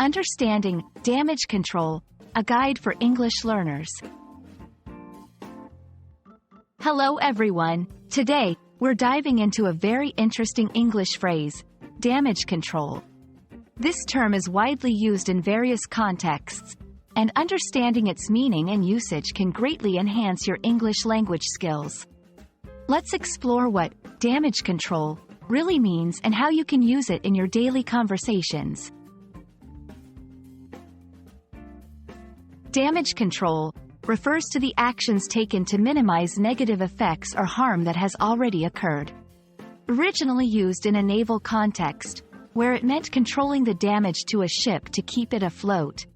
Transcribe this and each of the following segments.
Understanding Damage Control, a guide for English learners. Hello everyone. Today, we're diving into a very interesting English phrase, damage control. This term is widely used in various contexts, and understanding its meaning and usage can greatly enhance your English language skills. Let's explore what damage control really means and how you can use it in your daily conversations. Damage control refers to the actions taken to minimize negative effects or harm that has already occurred. Originally used in a naval context, where it meant controlling the damage to a ship to keep it afloat,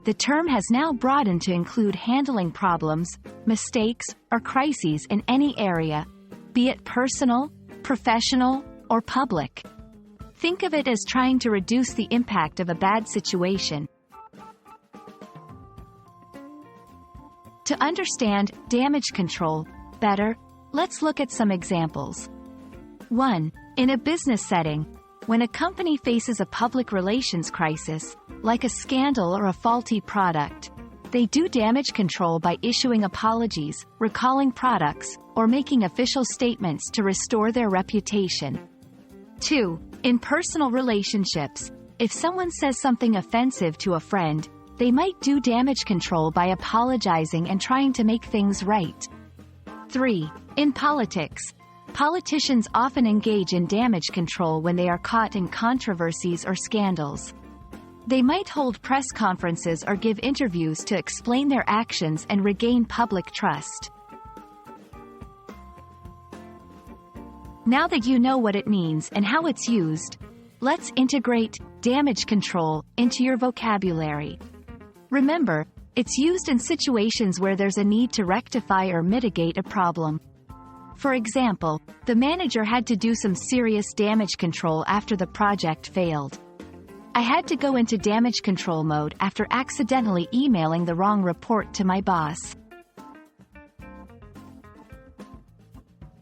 the term has now broadened to include handling problems, mistakes, or crises in any area, be it personal, professional, or public. Think of it as trying to reduce the impact of a bad situation. To understand damage control better, let's look at some examples. 1. In a business setting, when a company faces a public relations crisis, like a scandal or a faulty product, they do damage control by issuing apologies, recalling products, or making official statements to restore their reputation. 2. In personal relationships, if someone says something offensive to a friend, they might do damage control by apologizing and trying to make things right. 3. In politics, politicians often engage in damage control when they are caught in controversies or scandals. They might hold press conferences or give interviews to explain their actions and regain public trust. Now that you know what it means and how it's used, let's integrate damage control into your vocabulary. Remember, it's used in situations where there's a need to rectify or mitigate a problem. For example, the manager had to do some serious damage control after the project failed. I had to go into damage control mode after accidentally emailing the wrong report to my boss.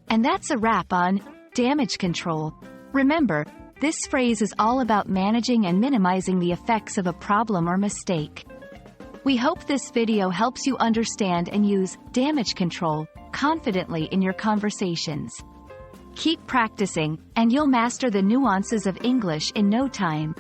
And that's a wrap on damage control. Remember, this phrase is all about managing and minimizing the effects of a problem or mistake. We hope this video helps you understand and use damage control confidently in your conversations. Keep practicing, and you'll master the nuances of English in no time.